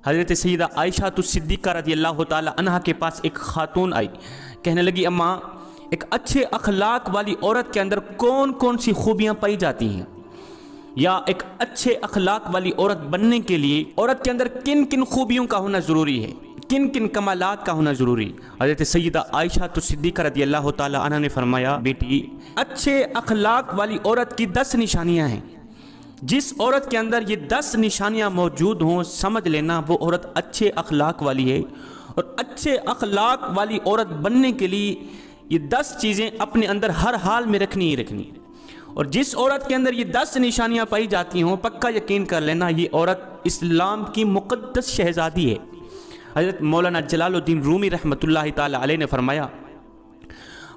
حضرت سیدہ عائشہ صدیقہ رضی اللہ تعالی عنہا کے پاس ایک خاتون آئی، کہنے لگی اماں ایک اچھے اخلاق والی عورت کے اندر کون کون سی خوبیاں پائی جاتی ہیں، یا ایک اچھے اخلاق والی عورت بننے کے لیے عورت کے اندر کن کن خوبیوں کا ہونا ضروری ہے، کن کن کمالات کا ہونا ضروری ہے۔ حضرت سیدہ عائشہ صدیقہ رضی اللہ تعالی عنہ نے فرمایا بیٹی اچھے اخلاق والی عورت کی 10 نشانیاں ہیں، جس عورت کے اندر یہ 10 نشانیاں موجود ہوں سمجھ لینا وہ عورت اچھے اخلاق والی ہے، اور اچھے اخلاق والی عورت بننے کے لیے یہ 10 چیزیں اپنے اندر ہر حال میں رکھنی ہی رکھنی، اور جس عورت کے اندر یہ 10 نشانیاں پائی جاتی ہوں پکا یقین کر لینا یہ عورت اسلام کی مقدس شہزادی ہے۔ حضرت مولانا جلال الدین رومی رحمۃ اللہ تعالی علیہ نے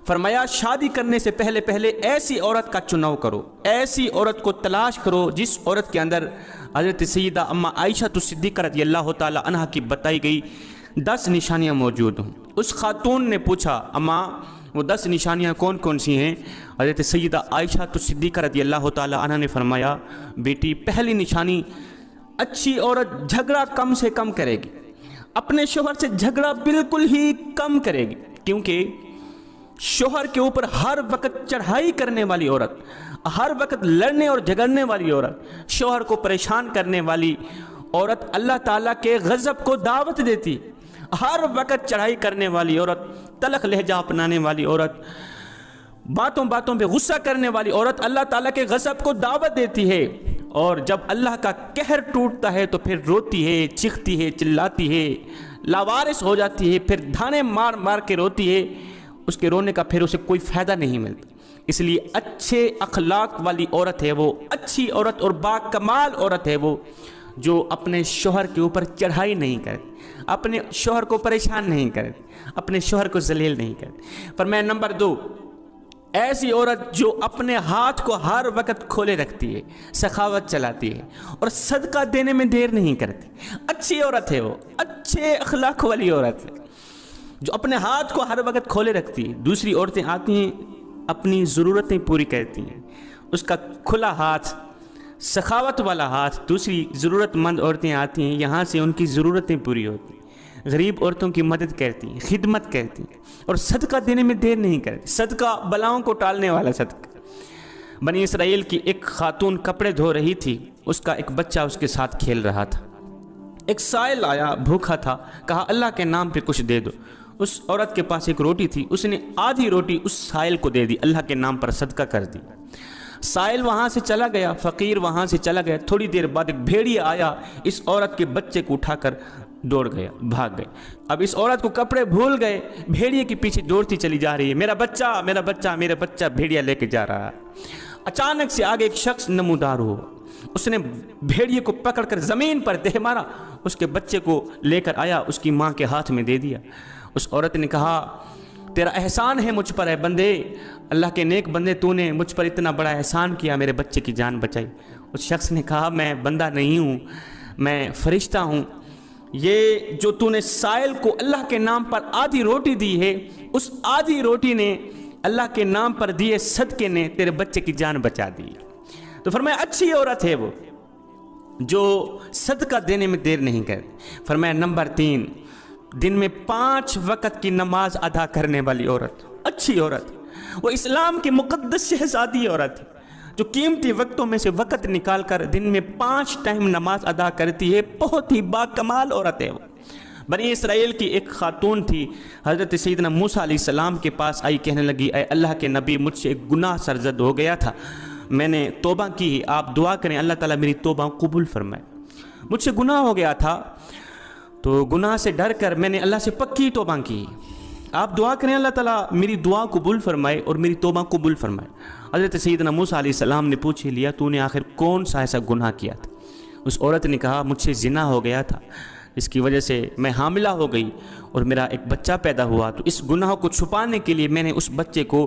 فرمایا شادی کرنے سے پہلے ایسی عورت کا چناؤ کرو، ایسی عورت کو تلاش کرو جس عورت کے اندر حضرت سیدہ اماں عائشہ صدیقہ رضی اللہ تعالی عنہا کی بتائی گئی 10 نشانیاں موجود ہوں۔ اس خاتون نے پوچھا اماں وہ 10 نشانیاں کون کون سی ہیں؟ حضرت سیدہ عائشہ صدیقہ رضی اللہ تعالی عنہا نے فرمایا بیٹی پہلی نشانی، اچھی عورت جھگڑا کم سے کم کرے گی، اپنے شوہر سے جھگڑا بالکل ہی کم کرے گی، کیونکہ شوہر کے اوپر ہر وقت چڑھائی کرنے والی عورت، ہر وقت لڑنے اور جھگڑنے والی عورت، شوہر کو پریشان کرنے والی عورت اللہ تعالیٰ کے غضب کو دعوت دیتی، ہر وقت چڑھائی کرنے والی عورت، تلخ لہجہ اپنانے والی عورت، باتوں باتوں پہ غصہ کرنے والی عورت اللہ تعالیٰ کے غضب کو دعوت دیتی ہے، اور جب اللہ کا قہر ٹوٹتا ہے تو پھر روتی ہے، چیختی ہے، چلاتی ہے، لاوارث ہو جاتی ہے، پھر دھانے مار مار کے روتی ہے، اس کے رونے کا پھر اسے کوئی فائدہ نہیں ملتا۔ اس لیے اچھے اخلاق والی عورت ہے وہ، اچھی عورت اور با کمال عورت ہے وہ جو اپنے شوہر کے اوپر چڑھائی نہیں کرتی، اپنے شوہر کو پریشان نہیں کرتی، اپنے شوہر کو ذلیل نہیں کرتی۔ فرمایا نمبر 2، ایسی عورت جو اپنے ہاتھ کو ہر وقت کھولے رکھتی ہے، سخاوت چلاتی ہے اور صدقہ دینے میں دیر نہیں کرتی، اچھی عورت ہے وہ، اچھے اخلاق والی عورت ہے جو اپنے ہاتھ کو ہر وقت کھولے رکھتی ہے۔ دوسری عورتیں آتی ہیں اپنی ضرورتیں پوری کرتی ہیں، اس کا کھلا ہاتھ، سخاوت والا ہاتھ، دوسری ضرورت مند عورتیں آتی ہیں یہاں سے ان کی ضرورتیں پوری ہوتی ہیں، غریب عورتوں کی مدد کرتی ہیں، خدمت کرتی ہیں اور صدقہ دینے میں دیر نہیں کرتی، صدقہ بلاؤں کو ٹالنے والا صدقہ۔ بنی اسرائیل کی ایک خاتون کپڑے دھو رہی تھی، اس کا ایک بچہ اس کے ساتھ کھیل رہا تھا، ایک سائل آیا بھوکا تھا، کہا اللہ کے نام پہ کچھ دے دو۔ اس عورت کے پاس ایک روٹی تھی، اس نے آدھی روٹی اس سائل کو دے دی، اللہ کے نام پر صدقہ کر دی۔ سائل وہاں سے چلا گیا، فقیر وہاں سے چلا گیا، تھوڑی دیر بعد ایک بھیڑیا آیا، اس عورت کے بچے کو اٹھا کر دوڑ گیا، بھاگ گئے۔ اب اس عورت کو کپڑے بھول گئے، بھیڑیے کے پیچھے دوڑتی چلی جا رہی ہے، میرا بچہ میرا بچہ میرا بچہ، بھیڑیا لے کے جا رہا ہے۔ اچانک سے آگے ایک شخص نمودار ہوا، اس نے بھیڑیے کو پکڑ کر زمین پر دے مارا، اس کے بچے کو لے کر آیا، اس کی ماں کے ہاتھ میں دے دیا۔ اس عورت نے کہا تیرا احسان ہے مجھ پر اے بندے، اللہ کے نیک بندے، تو نے مجھ پر اتنا بڑا احسان کیا، میرے بچے کی جان بچائی۔ اس شخص نے کہا میں بندہ نہیں ہوں، میں فرشتہ ہوں، یہ جو تو نے سائل کو اللہ کے نام پر آدھی روٹی دی ہے، اس آدھی روٹی نے اللہ کے نام پر دیے صدقے نے تیرے بچے کی جان بچا دی۔ تو فرمایا اچھی عورت ہے وہ جو صدقہ دینے میں دیر نہیں کرتی۔ فرمایا نمبر 3، دن میں 5 وقت کی نماز ادا کرنے والی عورت، اچھی عورت، وہ اسلام کی مقدس شہزادی عورت ہے جو قیمتی وقتوں میں سے وقت نکال کر دن میں 5 ٹائم نماز ادا کرتی ہے، بہت ہی با کمال عورت ہے وہ۔ بنی اسرائیل کی ایک خاتون تھی، حضرت سیدنا موسیٰ علیہ السلام کے پاس آئی، کہنے لگی اے اللہ کے نبی مجھ سے ایک گناہ سرزد ہو گیا تھا، میں نے توبہ کی، آپ دعا کریں اللہ تعالیٰ میری توبہ قبول فرمائے۔ مجھ سے گناہ ہو گیا تھا تو گناہ سے ڈر کر میں نے اللہ سے پکی توبہ کی، آپ دعا کریں اللہ تعالیٰ میری دعا قبول فرمائے اور میری توبہ قبول فرمائے۔ حضرت سیدنا موسیٰ علیہ السلام نے پوچھ لیا تو نے آخر کون سا ایسا گناہ کیا تھا؟ اس عورت نے کہا مجھ سے زنا ہو گیا تھا، اس کی وجہ سے میں حاملہ ہو گئی اور میرا ایک بچہ پیدا ہوا، تو اس گناہ کو چھپانے کے لیے میں نے اس بچے کو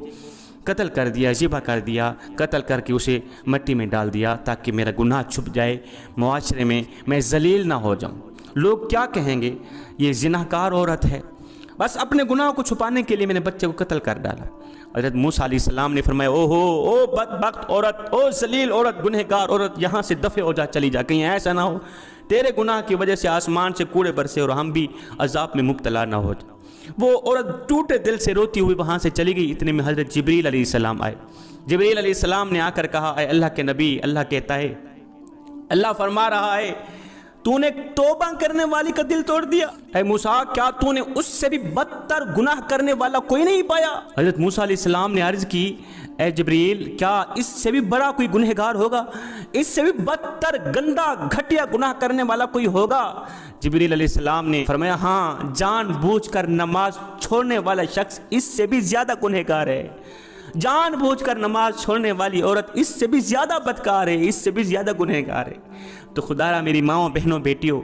قتل کر دیا، ذبح کر دیا، قتل کر کے اسے مٹی میں ڈال دیا تاکہ میرا گناہ چھپ جائے، معاشرے میں ذلیل نہ ہو جاؤں، لوگ کیا کہیں گے یہ زناکار عورت ہے، بس اپنے گناہ کو چھپانے کے لیے میں نے بچے کو قتل کر ڈالا۔ حضرت موسیٰ علیہ السلام نے فرمایا او بدبخت عورت، او ذلیل عورت، گنہگار عورت، یہاں سے دفع ہو جا، چلی جا، کہیں ایسا نہ ہو تیرے گناہ کی وجہ سے آسمان سے کوڑے برسے اور ہم بھی عذاب میں مبتلا نہ ہو جائیں۔ وہ عورت ٹوٹے دل سے روتی ہوئی وہاں سے چلی گئی۔ اتنے میں حضرت جبریل علیہ السلام آئے۔ جبریل علیہ السلام نے آ کر کہا، اے اللہ کے نبی، اللہ کہتا ہے، اللہ فرما رہا ہے، تو نے توبہ کرنے والی کا دل توڑ دیا۔ اے موسیٰ، کیا تو نے اس سے بھی بدتر گناہ کرنے والا کوئی نہیں پایا؟ حضرت موسیٰ علیہ السلام نے عرض کی، اے جبریل، کیا اس سے بھی بڑا کوئی گنہگار ہوگا؟ اس سے بھی بدتر گندا گھٹیا گناہ کرنے والا کوئی ہوگا؟ جبریل علیہ السلام نے فرمایا، ہاں، جان بوجھ کر نماز چھوڑنے والا شخص اس سے بھی زیادہ گنہگار ہے۔ جان بوجھ کر نماز چھوڑنے والی عورت اس سے بھی زیادہ بدکار ہے، اس سے بھی زیادہ گنہگار ہے۔ تو خدا را میری ماؤں، بہنوں، بیٹیوں،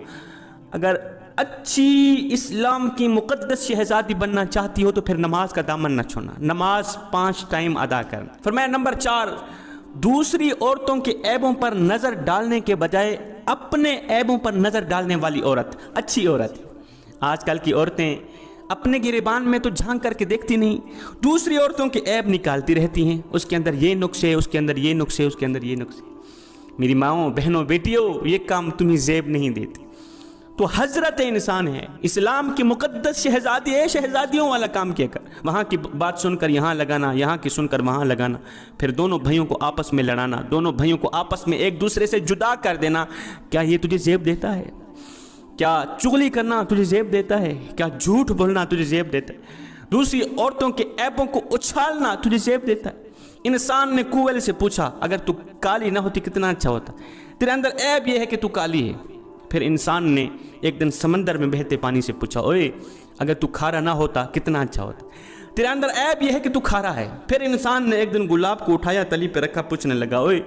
اگر اچھی اسلام کی مقدس شہزادی بننا چاہتی ہو تو پھر نماز کا دامن نہ چھوڑنا، نماز 5 ٹائم ادا کرنا۔ فرمایا نمبر 4، دوسری عورتوں کے عیبوں پر نظر ڈالنے کے بجائے اپنے عیبوں پر نظر ڈالنے والی عورت اچھی عورت ہے۔ آج کل کی عورتیں اپنے گریبان میں تو جھانک کر کے دیکھتی نہیں، دوسری عورتوں کے عیب نکالتی رہتی ہیں، اس کے اندر یہ نقصے، اس کے اندر یہ نقصے، اس کے اندر یہ نقصے۔ میری ماؤں، بہنوں، بیٹیوں، یہ کام تمہیں زیب نہیں دیتے۔ تو حضرت انسان ہے، اسلام کی مقدس شہزادی ہے، شہزادیوں والا کام کیا کر، وہاں کی بات سن کر یہاں لگانا، یہاں کی سن کر وہاں لگانا، پھر دونوں بھائیوں کو آپس میں لڑانا، دونوں بھائیوں کو آپس میں ایک دوسرے سے جدا کر دینا، کیا یہ تجھے زیب دیتا ہے؟ کیا چغلی کرنا تجھے زیب دیتا ہے؟ کیا جھوٹ بولنا تجھے زیب دیتا ہے؟ دوسری عورتوں کے عیبوں کو اچھالنا تجھے زیب دیتا ہے؟ انسان نے کوئل سے پوچھا، اگر تو کالی نہ ہوتی کتنا اچھا ہوتا، تیرے اندر عیب یہ ہے کہ تو کالی ہے۔ پھر انسان نے ایک دن سمندر میں بہتے پانی سے پوچھا، اوئے، اگر تو کھارا نہ ہوتا کتنا اچھا ہوتا، تیرے اندر عیب یہ ہے کہ تو کھارا ہے۔ پھر انسان نے ایک دن گلاب کو اٹھایا، تلی پہ رکھا، پوچھنے لگا، اوئے،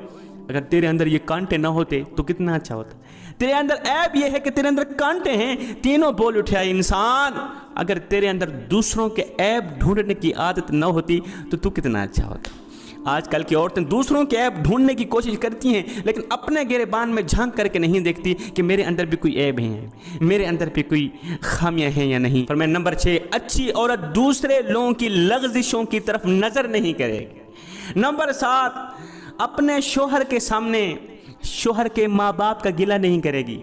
اگر تیرے اندر یہ کانٹے نہ ہوتے تو کتنا اچھا ہوتا، تیرے اندر عیب یہ ہے کہ تیرے اندر کانٹے ہیں۔ تینوں بول اٹھا، انسان، اگر تیرے اندر دوسروں کے عیب ڈھونڈنے کی عادت نہ ہوتی تو کتنا اچھا ہوتا۔ آج کل کی عورتیں دوسروں کے عیب ڈھونڈنے کی کوشش کرتی ہیں، لیکن اپنے گریبان میں جھانک کر کے نہیں دیکھتی کہ میرے اندر بھی کوئی عیب ہیں، میرے اندر بھی کوئی خامیاں ہیں یا نہیں۔ فرمایا نمبر 6، اچھی عورت دوسرے لوگوں کی لغزشوں کی طرف نظر نہیں کرے گی۔ نمبر 7، اپنے شوہر کے سامنے شوہر کے ماں باپ کا گلہ نہیں کرے گی،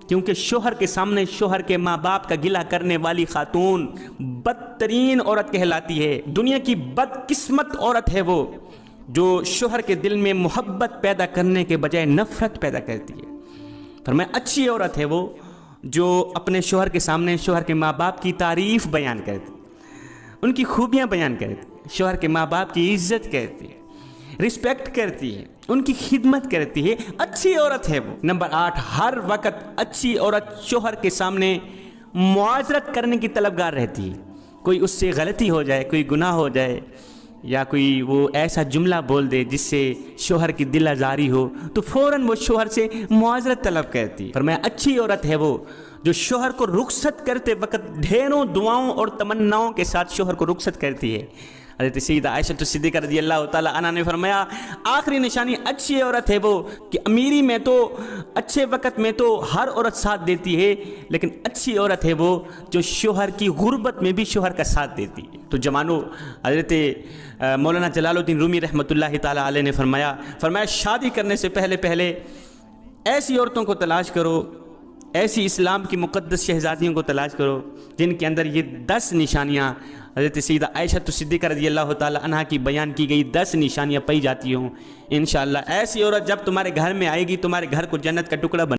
کیونکہ شوہر کے سامنے شوہر کے ماں باپ کا گلہ کرنے والی خاتون بدترین عورت کہلاتی ہے۔ دنیا کی بدقسمت عورت ہے وہ جو شوہر کے دل میں محبت پیدا کرنے کے بجائے نفرت پیدا کرتی ہے۔ فرمایا اچھی عورت ہے وہ جو اپنے شوہر کے سامنے شوہر کے ماں باپ کی تعریف بیان کرتی، ان کی خوبیاں بیان کرتی، شوہر کے ماں باپ کی عزت کرتی ہے، رسپیکٹ کرتی ہے، ان کی خدمت کرتی ہے، اچھی عورت ہے وہ۔ نمبر 8، ہر وقت اچھی عورت شوہر کے سامنے معذرت کرنے کی طلبگار رہتی ہے۔ کوئی اس سے غلطی ہو جائے، کوئی گناہ ہو جائے، یا کوئی وہ ایسا جملہ بول دے جس سے شوہر کی دل آزاری ہو، تو فوراً وہ شوہر سے معذرت طلب کرتی ہے۔ فرمایا اچھی عورت ہے وہ جو شوہر کو رخصت کرتے وقت ڈھیروں دعاؤں اور تمناؤں کے ساتھ شوہر کو رخصت کرتی ہے۔ حضرت سیدہ عائشہ صدیقہ رضی اللہ تعالی عنہا نے فرمایا آخری نشانی اچھی عورت ہے وہ کہ امیری میں تو اچھے وقت میں تو ہر عورت ساتھ دیتی ہے، لیکن اچھی عورت ہے وہ جو شوہر کی غربت میں بھی شوہر کا ساتھ دیتی ہے۔ تو جوانو، حضرت مولانا جلال الدین رومی رحمۃ اللہ تعالی علیہ نے فرمایا شادی کرنے سے پہلے ایسی عورتوں کو تلاش کرو، ایسی اسلام کی مقدس شہزادیوں کو تلاش کرو جن کے اندر یہ 10 نشانیاں حضرت سیدہ عائشہ صدیقہ رضی اللہ تعالی عنہا کی بیان کی گئی 10 نشانیاں پائی جاتی ہوں۔ انشاءاللہ ایسی عورت جب تمہارے گھر میں آئے گی، تمہارے گھر کو جنت کا ٹکڑا بن